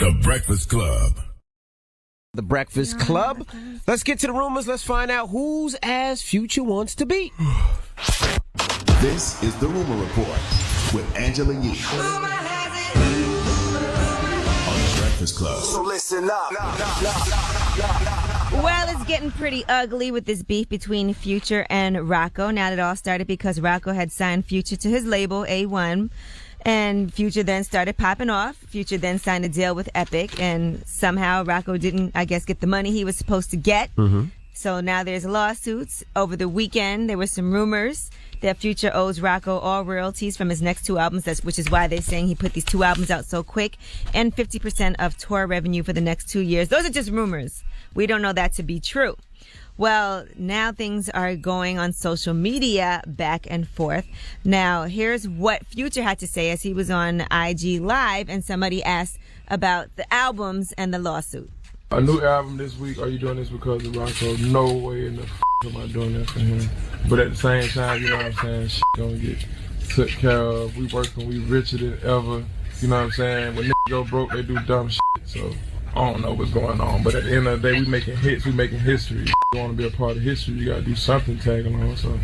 The Breakfast Club. The Breakfast Club. Let's get to the rumors. Let's find out whose ass Future wants to be. This is the Rumor Report with Angela Yee on The Breakfast Club. So listen up. Well, it's getting pretty ugly with this beef between Future and Rocko. Now, it all started because Rocko had signed Future to his label, A1. And Future then started popping off. Future then signed a deal with Epic, and somehow Rocko didn't, I guess, get the money he was supposed to get. So now there's lawsuits. Over the weekend, there were some rumors that Future owes Rocko all royalties from his next two albums, which is why they're saying he put these two albums out so quick, and 50% of tour revenue for the next 2 years. Those are just rumors. We don't know that to be true. Well, now things are going on social media back and forth. Now, here's what Future had to say as he was on IG Live, and somebody asked about the albums and the lawsuit. A new album this week. Are you doing this because of Rocko? No way in the am I doing that for him. But at the same time, you know what I'm saying? Shit gonna get took care of. We working, we richer than ever. You know what I'm saying? When niggas go broke, they do dumb shit. So I don't know what's going on. But at the end of the day, we making hits, we making history. If you want to be a part of history, you gotta do something tagging on. So.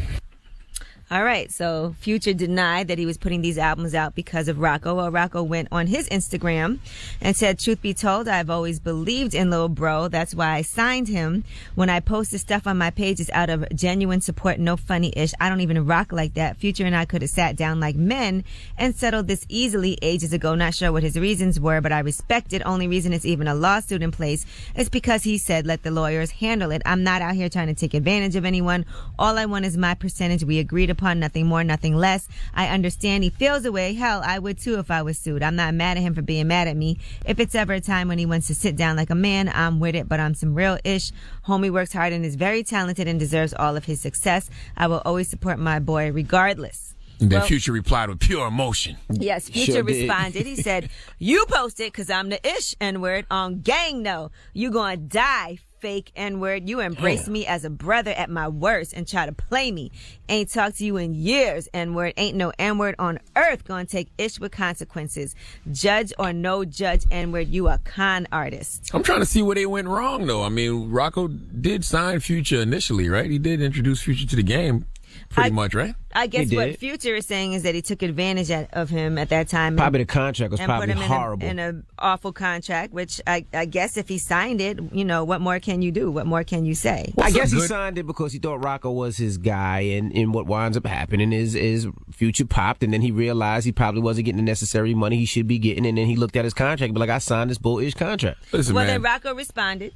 All right, so Future denied that he was putting these albums out because of Rocko. Well, Rocko went on his Instagram and said, "Truth be told, I've always believed in Lil Bro. That's why I signed him. When I post the stuff on my page, it's out of genuine support, no funny-ish. I don't even rock like that. Future and I could have sat down like men and settled this easily ages ago. Not sure what his reasons were, but I respect it. Only reason it's even a lawsuit in place is because he said, let the lawyers handle it. I'm not out here trying to take advantage of anyone. All I want is my percentage. We agreed upon, nothing more, nothing less. I understand he feels away. Hell, I would too if I was sued. I'm not mad at him for being mad at me. If it's ever a time when he wants to sit down like a man, I'm with it, but I'm some real ish. Homie works hard and is very talented and deserves all of his success. I will always support my boy regardless." And then Future replied with pure emotion. Yes, Future responded. He said, "You posted because I'm the ish N-word on gang, no. You gonna die, fake N-word. You embrace me as a brother at my worst and try to play me. Ain't talked to you in years, N-word. Ain't no N-word on earth gonna take ish with consequences. Judge or no judge, N-word. You a con artist." I'm trying to see where they went wrong, though. I mean, Rocko did sign Future initially, right? He did introduce Future to the game. Pretty much, right? I guess what Future is saying is that he took advantage of him at that time. Probably the contract was probably put him horrible. in an awful contract, which I guess if he signed it, you know, what more can you do? What more can you say? I guess he signed it because he thought Rocko was his guy, and what winds up happening is Future popped, and then he realized he probably wasn't getting the necessary money he should be getting, and then he looked at his contract and be like, I signed this bullish contract. Listen, then Rocko responded.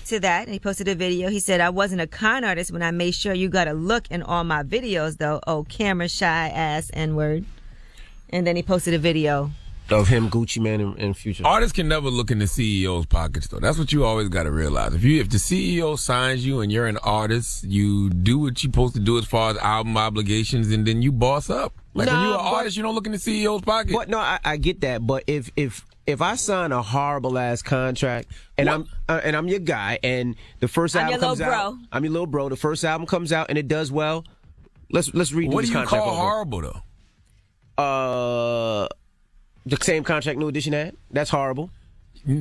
To that, and he posted a video. He said, "I wasn't a con artist when I made sure you got a look in all my videos, though. Oh, camera shy ass N-word." And then he posted a video of him, Gucci Man, and Future. Artists can never look in the CEO's pockets, though. That's what you always got to realize. If the CEO signs you and you're an artist, you do what you're supposed to do as far as album obligations, and then you boss up. Like when you're an artist, you don't look in the CEO's pocket. But no, I get that. But if I sign a horrible ass contract and I'm your guy, and the first album comes out, I'm your little bro. The first album comes out and it does well. Let's redo this contract. What do you call horrible though? The same contract New Edition had. That's horrible.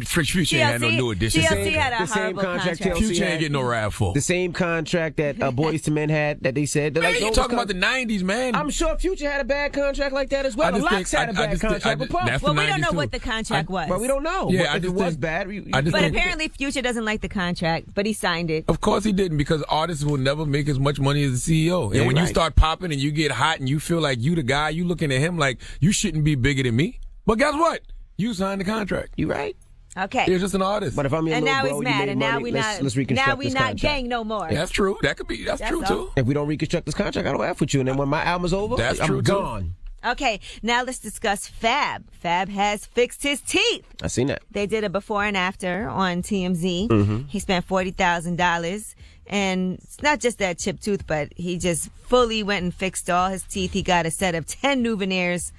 Future ain't had no New Edition. TLC had a horrible contract. Future ain't getting no rap for. The same contract that Boyz II Men had that they said. Man, you talking about the 90s, man. I'm sure Future had a bad contract like that as well. Locks had a bad contract. Well, we don't know what the contract was. But we don't know. Yeah, if it was bad. But apparently Future doesn't like the contract, but he signed it. Of course he didn't, because artists will never make as much money as the CEO. And when you start popping and you get hot and you feel like you the guy, you looking at him like you shouldn't be bigger than me. But guess what? You signed the contract. You right. Okay. You're just an artist. But if I'm your and little now bro, he's mad, and now let's reconstruct now we this not contract. gang no more. Yeah, that's true. That's true too. If we don't reconstruct this contract, I don't have with you. And then when my album is over, I'm gone. Okay, now let's discuss Fab. Fab has fixed his teeth. I seen that. They did a before and after on TMZ. He spent $40,000. And it's not just that chipped tooth, but he just fully went and fixed all his teeth. He got a set of 10 new veneers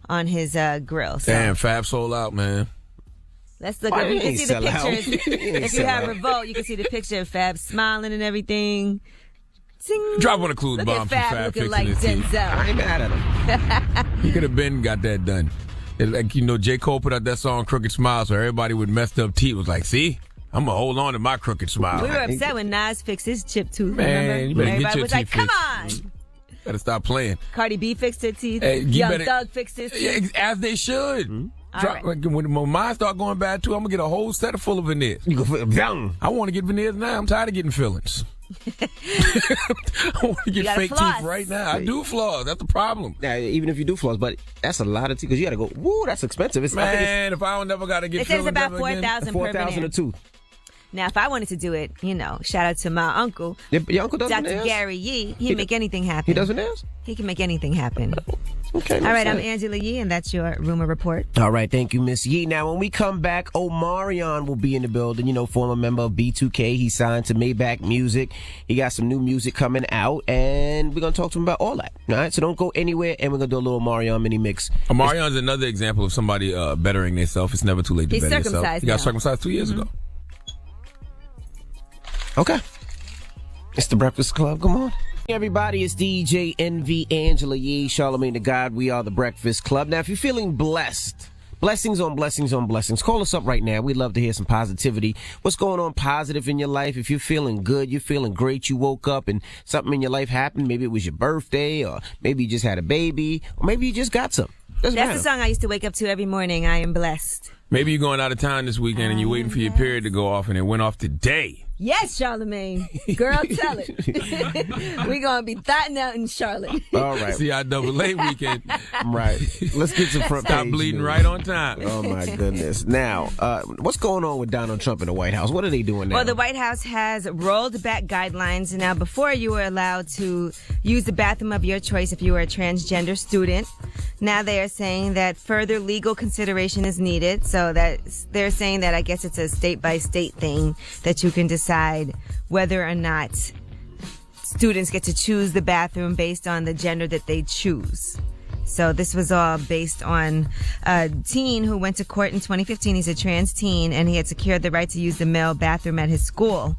on his grill. So. Damn, Fab sold out, man. Let's look at it. You can see the pictures. If you have Revolt, you can see the picture of Fab smiling and everything. Zing. Drop one of clues bombs from Fab looking fixing like his teeth. Denzel. I ain't mad at him. He could have got that done. Like, J. Cole put out that song Crooked Smile, so everybody with messed up teeth was like, see, I'm going to hold on to my crooked smile. We were upset when Nas fixed his chipped tooth, Man, remember? you better Everybody get your was teeth like, come fixed. on. Better stop playing. Cardi B fixed her teeth. Hey, Young Thug fixed his teeth. Yeah, as they should. Right. When mine start going bad, too, I'm going to get a whole set full of veneers. I want to get veneers now. I'm tired of getting fillings. I want to get fake teeth right now. I do floss. That's the problem. Now, even if you do floss, but that's a lot of teeth because you got to go, woo, that's expensive. Man, if I don't never got to get fillings it says about $4,000 per veneer. a tooth. Now, if I wanted to do it, shout out to my uncle. Your uncle does Dr. veneers? Gary Yee. He'd make anything happen. He does veneers? He can make anything happen. Okay. All right, I'm Angela Yee, and that's your rumor report. All right, thank you, Miss Yee. Now, when we come back, Omarion will be in the building. Former member of B2K. He signed to Maybach Music. He got some new music coming out, and we're going to talk to him about all that. All right, so don't go anywhere, and we're going to do a little Omarion mini mix. Omarion's another example of somebody bettering themselves. It's never too late to better yourself. Circumcised He got now. circumcised 2 years ago. Okay. It's the Breakfast Club. Come on. Hey everybody, it's DJ NV, Angela Yee, Charlamagne the God. We are the Breakfast Club. Now, if you're feeling blessed, blessings on blessings on blessings, call us up right now. We'd love to hear some positivity. What's going on positive in your life? If you're feeling good, you're feeling great, you woke up and something in your life happened. Maybe it was your birthday, or maybe you just had a baby, or maybe you just got something. That's the song I used to wake up to every morning. I am blessed. Maybe you're going out of town this weekend and you're waiting for your period to go off, and it went off today. Yes, Charlamagne. Girl, tell it. We're going to be thotting out in Charlotte. All right. CIAA weekend. Right. Let's get some front Stop page bleeding news. right on time. Oh, my goodness. Now, what's going on with Donald Trump in the White House? What are they doing now? Well, the White House has rolled back guidelines. Now, before you were allowed to use the bathroom of your choice if you were a transgender student. Now they are saying that further legal consideration is needed. So that they're saying that I guess it's a state-by-state thing that you can decide whether or not students get to choose the bathroom based on the gender that they choose. So this was all based on a teen who went to court in 2015. He's a trans teen, and he had secured the right to use the male bathroom at his school.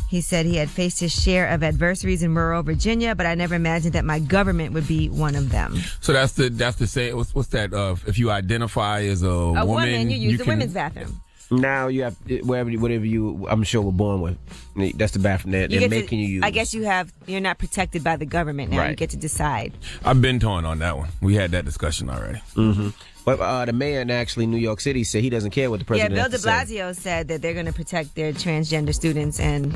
He said he had faced his share of adversaries in rural Virginia, but I never imagined that my government would be one of them. So that's the saying. What's that? If you identify as a woman, you use the women's bathroom. Now you have whatever you, I'm sure, were born with. That's the bathroom they're making you use. I guess you're not protected by the government now. Right. You get to decide. I've been torn on that one. We had that discussion already. Mm-hmm. But the mayor in actually New York City said he doesn't care what the president Bill has de to say. Blasio said that they're going to protect their transgender students, and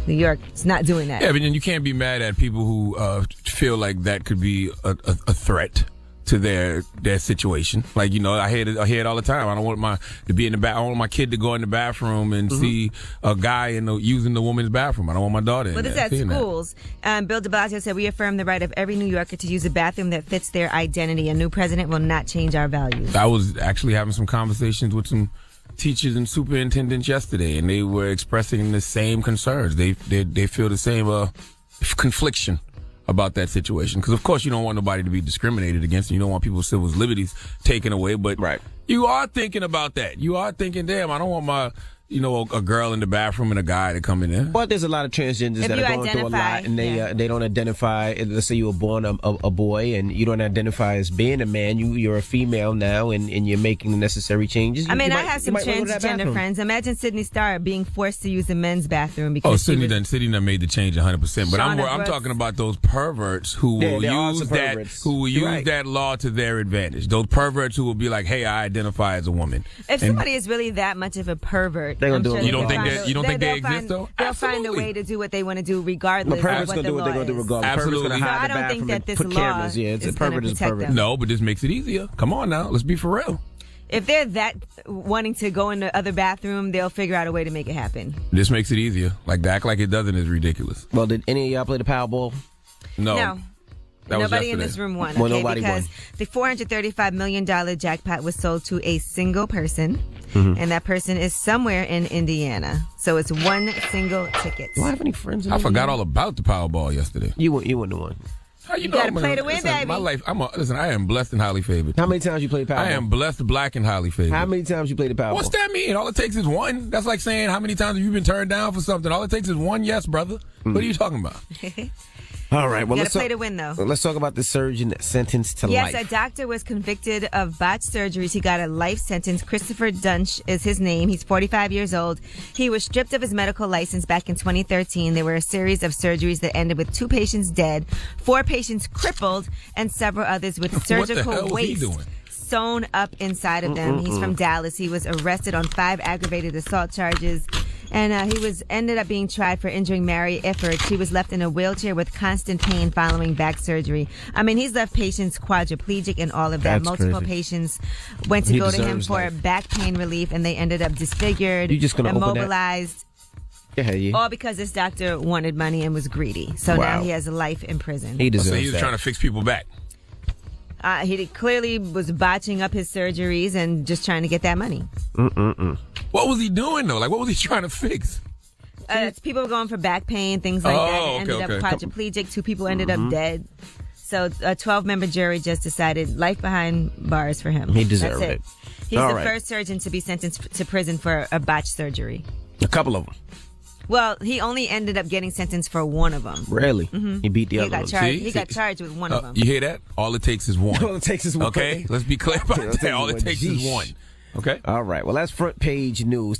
New York is not doing that. Yeah, but then you can't be mad at people who feel like that could be a threat to their situation. Like, I hear it all the time. I don't want I want my kid to go in the bathroom and see a guy using the woman's bathroom. I don't want my daughter in But there. it's at schools. Bill de Blasio said, we affirm the right of every New Yorker to use a bathroom that fits their identity. A new president will not change our values. I was actually having some conversations with some teachers and superintendents yesterday, and they were expressing the same concerns. They feel the same confliction about that situation, because of course you don't want nobody to be discriminated against, and you don't want people's civil liberties taken away, but right. You are thinking about that. You are thinking, damn, I don't want my a girl in the bathroom and a guy to come in there. But there's a lot of transgenders that are going through a lot, and they don't identify. Let's say you were born a boy and you don't identify as being a man. You're a female now, and you're making the necessary changes. I have some transgender friends. Imagine Sydney Starr being forced to use the men's bathroom because Sydney done made the change 100%. But I'm talking about those perverts who will use that law to their advantage. Those perverts who will be like, hey, I identify as a woman. If somebody is really that much of a pervert, they're gonna do it. You don't think they exist though? They'll find a way to do what they want to do regardless of what the law is. Absolutely. So I don't think that this law is going to protect them. No, but this makes it easier. Come on now, let's be for real. If they're that wanting to go in the other bathroom, they'll figure out a way to make it happen. This makes it easier. Like, to act like it doesn't is ridiculous. Well, did any of y'all play the Powerball? No. Nobody in this room won, okay? Nobody because won. The $435 million jackpot was sold to a single person, and that person is somewhere in Indiana. So it's one single ticket. Do I have any friends in I Indiana? forgot all about the Powerball yesterday. You wouldn't have won. How you gotta play to win, baby. My life, I am blessed and highly favored. How many times you played Powerball? I am blessed, black, and highly favored. How many times you played the Powerball? What's that mean? All it takes is one. That's like saying how many times have you been turned down for something. All it takes is one yes, brother. What are you talking about? All right. Well, you let's gotta play to win, though. Let's talk about the surgeon sentenced to life. Yes, a doctor was convicted of botched surgeries. He got a life sentence. Christopher Dunch is his name. He's 45 years old. He was stripped of his medical license back in 2013. There were a series of surgeries that ended with 2 patients dead, 4 patients crippled, and several others with surgical waste sewn up inside of them. He's from Dallas. He was arrested on 5 aggravated assault charges. And he ended up being tried for injuring Mary Ifford. She was left in a wheelchair with constant pain following back surgery. I mean, he's left patients quadriplegic and all of that. That's Multiple crazy. patients went to go to him for back pain relief, and they ended up disfigured, You just gonna immobilized. Yeah. All because this doctor wanted money and was greedy. So now he has a life in prison. He deserves So he was trying to fix people back. He clearly was botching up his surgeries and just trying to get that money. What was he doing, though? Like, what was he trying to fix? People were going for back pain, things like that. And ended up quadriplegic. 2 people ended up dead. So a 12-member jury just decided life behind bars for him. He deserved That's it. He's the first surgeon to be sentenced to prison for a botched surgery. A couple of them. Well, he only ended up getting sentenced for one of them. Really? He beat the other one. He got charged with one of them. You hear that? All it takes is one. All it takes is one. Okay? Let's be clear about that. All it takes is one. Okay? All right. Well, that's front page news.